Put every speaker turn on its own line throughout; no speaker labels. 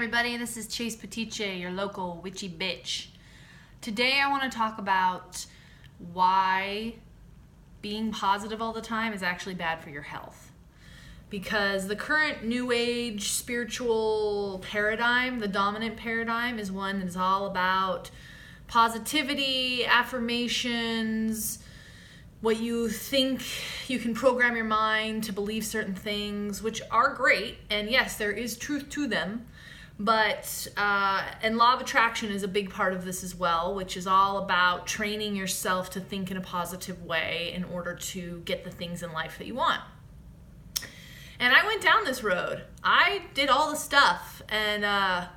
everybody, this is Chase Petiche, your local witchy bitch. Today I want to talk about why being positive all the time is actually bad for your health. Because the current new age spiritual paradigm, the dominant paradigm, is one that is all about positivity, affirmations, what you think. You can program your mind to believe certain things, which are great, and yes, there is truth to them, but and law of attraction is a big part of this as well, which is all about training yourself to think in a positive way in order to get the things in life that you want. And I went down this road. I did all the stuff, and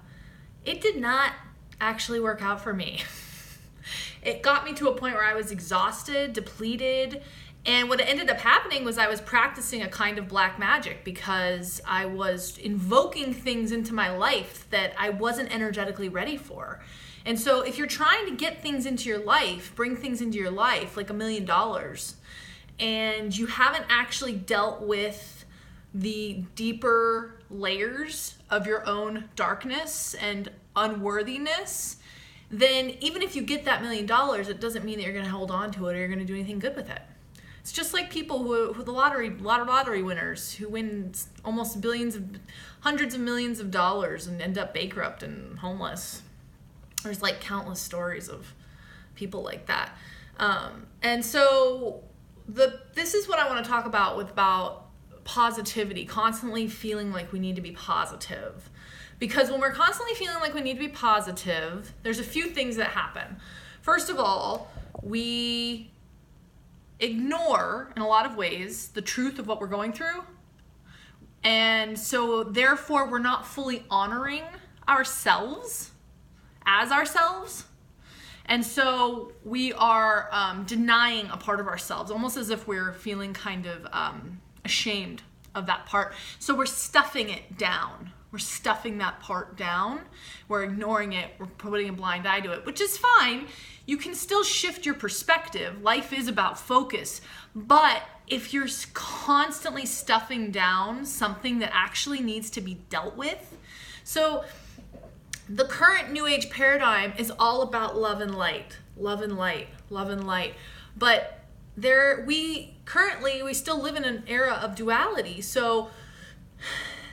it did not actually work out for me. It got me to a point where I was exhausted, depleted, and what ended up happening was I was practicing a kind of black magic because I was invoking things into my life that I wasn't energetically ready for. And so if you're trying to get things into your life, bring things into your life like $1 million, and you haven't actually dealt with the deeper layers of your own darkness and unworthiness, then even if you get that $1 million, it doesn't mean that you're going to hold on to it or you're going to do anything good with it. It's just like people who the lottery winners who win almost hundreds of millions of dollars and end up bankrupt and homeless. There's like countless stories of people like that. And so this is what I want to talk about positivity, constantly feeling like we need to be positive. Because when we're constantly feeling like we need to be positive, there's a few things that happen. First of all, we ignore, in a lot of ways, the truth of what we're going through. And so therefore, we're not fully honoring ourselves as ourselves. And so we are denying a part of ourselves, almost as if we're feeling kind of ashamed of that part. So we're stuffing it down. We're stuffing that part down. We're ignoring it. We're putting a blind eye to it, which is fine. You can still shift your perspective. Life is about focus. But if you're constantly stuffing down something that actually needs to be dealt with, so the current new age paradigm is all about love and light, love and light, love and light. But we still live in an era of duality. So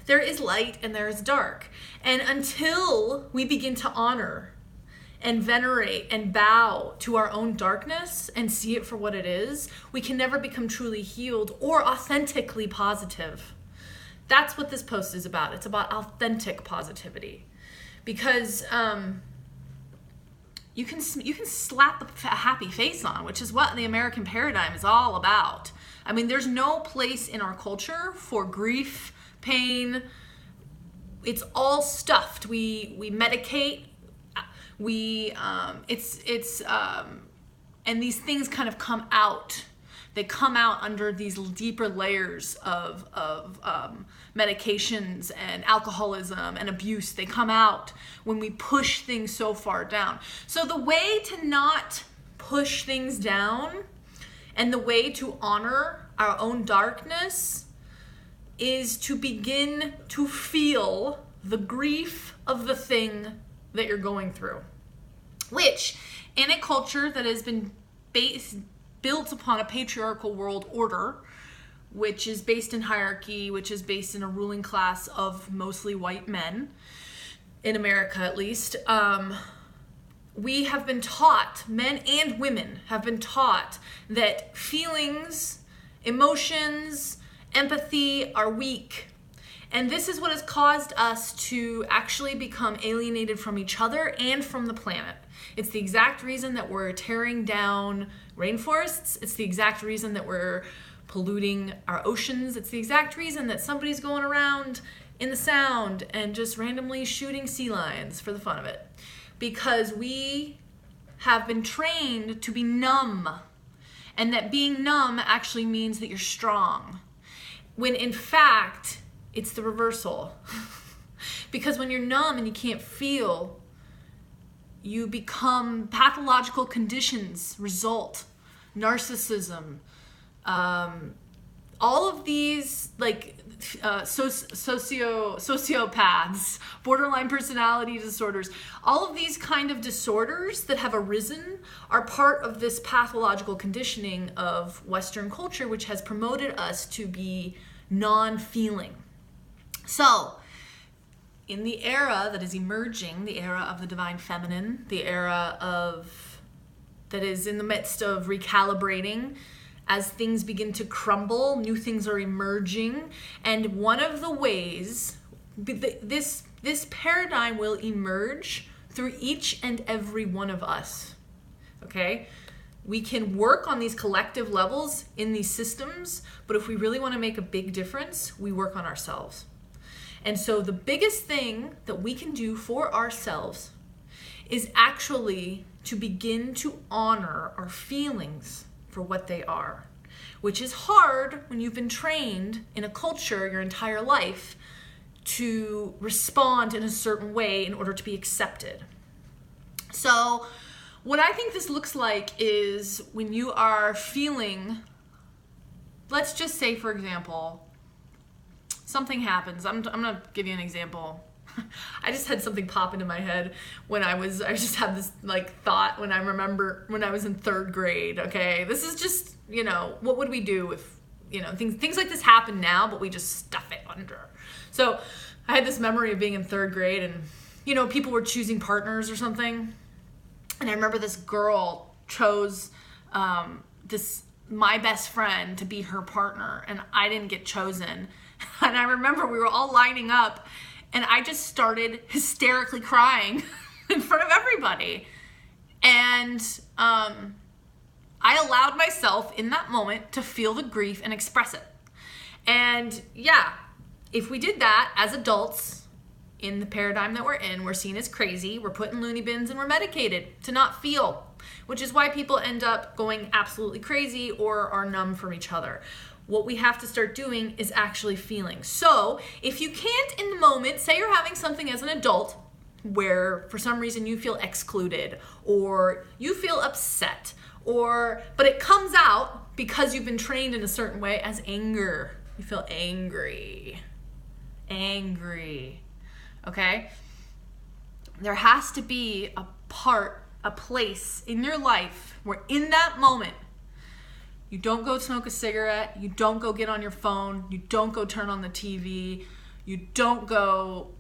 there is light and there is dark. And until we begin to honor and venerate and bow to our own darkness and see it for what it is, we can never become truly healed or authentically positive. That's what this post is about. It's about authentic positivity. Because you can slap a happy face on, which is what the American paradigm is all about. I mean, there's no place in our culture for grief, pain. It's all stuffed. We medicate. And these things kind of come out. They come out under these deeper layers of medications and alcoholism and abuse. They come out when we push things so far down. So the way to not push things down and the way to honor our own darkness is to begin to feel the grief of the thing that you're going through. Which, in a culture that has been built upon a patriarchal world order, which is based in hierarchy, which is based in a ruling class of mostly white men, in America at least, we have been taught, men and women have been taught, that feelings, emotions, empathy are weak. And this is what has caused us to actually become alienated from each other and from the planet. It's the exact reason that we're tearing down rainforests. It's the exact reason that we're polluting our oceans. It's the exact reason that somebody's going around in the Sound and just randomly shooting sea lions for the fun of it. Because we have been trained to be numb. And that being numb actually means that you're strong. When in fact, it's the reversal. Because when you're numb and you can't feel, you become pathological conditions result. Narcissism, all of these like sociopaths, borderline personality disorders, all of these kind of disorders that have arisen are part of this pathological conditioning of Western culture, which has promoted us to be non-feeling. So, in the era that is emerging, the era of the divine feminine, the era that is in the midst of recalibrating, as things begin to crumble, new things are emerging, and one of the ways this paradigm will emerge through each and every one of us. Okay? We can work on these collective levels in these systems, but if we really want to make a big difference, we work on ourselves. And so the biggest thing that we can do for ourselves is actually to begin to honor our feelings for what they are, which is hard when you've been trained in a culture your entire life to respond in a certain way in order to be accepted. So what I think this looks like is when you are feeling, let's just say, for example, something happens. I'm gonna give you an example. I just had something pop into my head when I just had this like thought when I remember when I was in 3rd grade, okay? This is just, what would we do if, things like this happen now, but we just stuff it under. So I had this memory of being in 3rd grade and, people were choosing partners or something. And I remember this girl chose my best friend to be her partner, and I didn't get chosen. And I remember we were all lining up, and I just started hysterically crying in front of everybody. And I allowed myself in that moment to feel the grief and express it. And yeah, if we did that as adults in the paradigm that we're in, we're seen as crazy, we're put in loony bins, and we're medicated to not feel, which is why people end up going absolutely crazy or are numb from each other. What we have to start doing is actually feeling. So if you can't in the moment, say you're having something as an adult where for some reason you feel excluded or you feel upset, but it comes out because you've been trained in a certain way as anger. You feel angry. Okay? There has to be a place in your life where in that moment you don't go smoke a cigarette, you don't go get on your phone, you don't go turn on the TV, you don't go,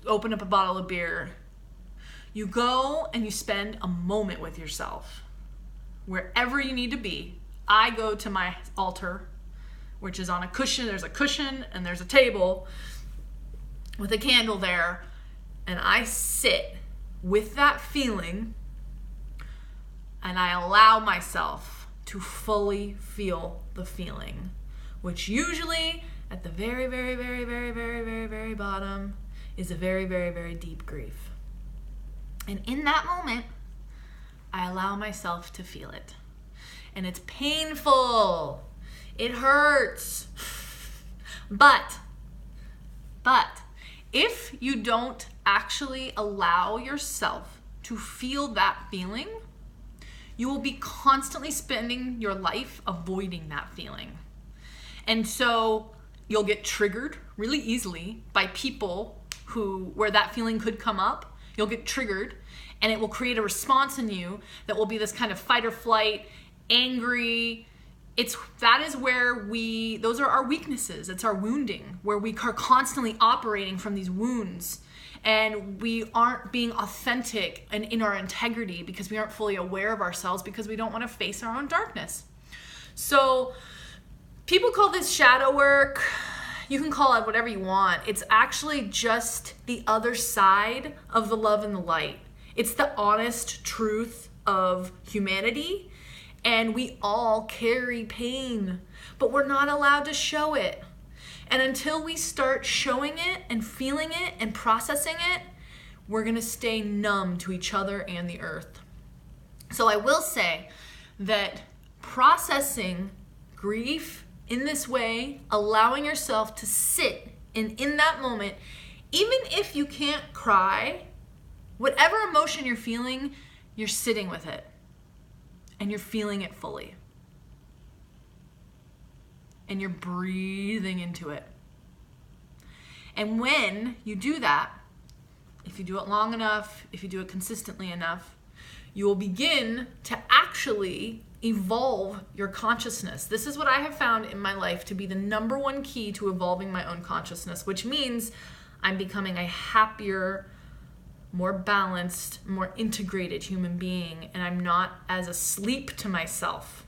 open up a bottle of beer. You go and you spend a moment with yourself. Wherever you need to be. I go to my altar, which is on a cushion. There's a cushion and there's a table with a candle there. And I sit with that feeling and I allow myself to fully feel the feeling, which usually at the very, very, very, very, very, very, very bottom is a very, very, very deep grief. And in that moment, I allow myself to feel it. And it's painful. It hurts. But if you don't actually allow yourself to feel that feeling, you will be constantly spending your life avoiding that feeling. And so you'll get triggered really easily by people where that feeling could come up. You'll get triggered and it will create a response in you that will be this kind of fight or flight, angry. That is where those are our weaknesses. It's our wounding, where we are constantly operating from these wounds. And we aren't being authentic and in our integrity because we aren't fully aware of ourselves because we don't want to face our own darkness. So people call this shadow work. You can call it whatever you want. It's actually just the other side of the love and the light. It's the honest truth of humanity. And we all carry pain, but we're not allowed to show it. And until we start showing it and feeling it and processing it, we're going to stay numb to each other and the earth. So I will say that processing grief in this way, allowing yourself to sit in that moment, even if you can't cry, whatever emotion you're feeling, you're sitting with it and you're feeling it fully. and you're breathing into it. And when you do that, if you do it long enough, if you do it consistently enough, you will begin to actually evolve your consciousness. This is what I have found in my life to be the number one key to evolving my own consciousness, which means I'm becoming a happier, more balanced, more integrated human being, and I'm not as asleep to myself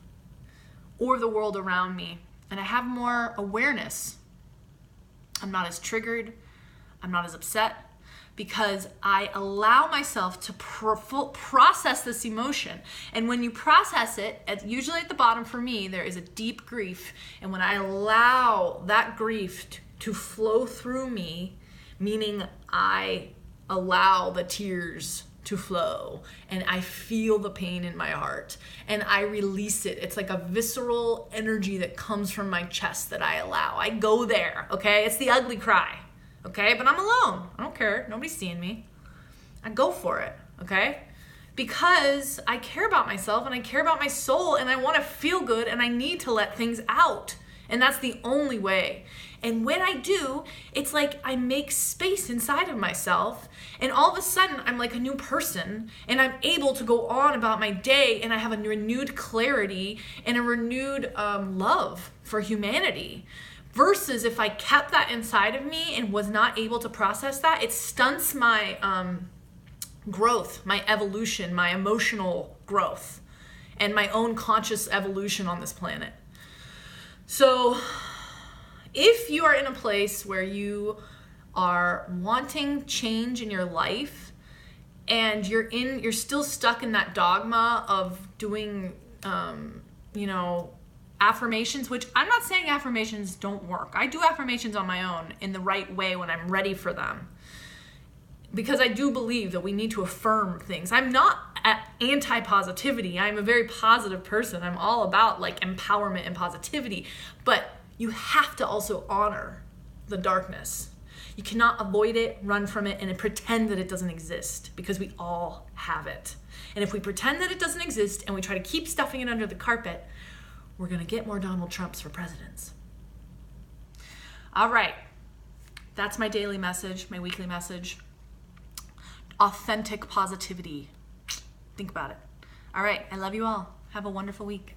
or the world around me, and I have more awareness. I'm not as triggered, I'm not as upset, because I allow myself to process this emotion. And when you process it, usually at the bottom for me, there is a deep grief. And when I allow that grief to flow through me, meaning I allow the tears to flow and I feel the pain in my heart and I release it. It's like a visceral energy that comes from my chest that I allow. I go there, okay? It's the ugly cry. Okay, but I'm alone. I don't care. Nobody's seeing me. I go for it, okay? Because I care about myself and I care about my soul and I want to feel good and I need to let things out. And that's the only way. And when I do, it's like I make space inside of myself and all of a sudden I'm like a new person and I'm able to go on about my day and I have a renewed clarity and a renewed love for humanity. Versus if I kept that inside of me and was not able to process that, it stunts my growth, my evolution, my emotional growth, and my own conscious evolution on this planet. So if you are in a place where you are wanting change in your life and you're still stuck in that dogma of doing, affirmations, which I'm not saying affirmations don't work. I do affirmations on my own in the right way when I'm ready for them. Because I do believe that we need to affirm things. I'm not anti-positivity. I'm a very positive person. I'm all about like empowerment and positivity. But you have to also honor the darkness. You cannot avoid it, run from it, and pretend that it doesn't exist because we all have it. And if we pretend that it doesn't exist and we try to keep stuffing it under the carpet, we're going to get more Donald Trumps for presidents. All right. That's my daily message, my weekly message. Authentic positivity. Think about it. All right. I love you all. Have a wonderful week.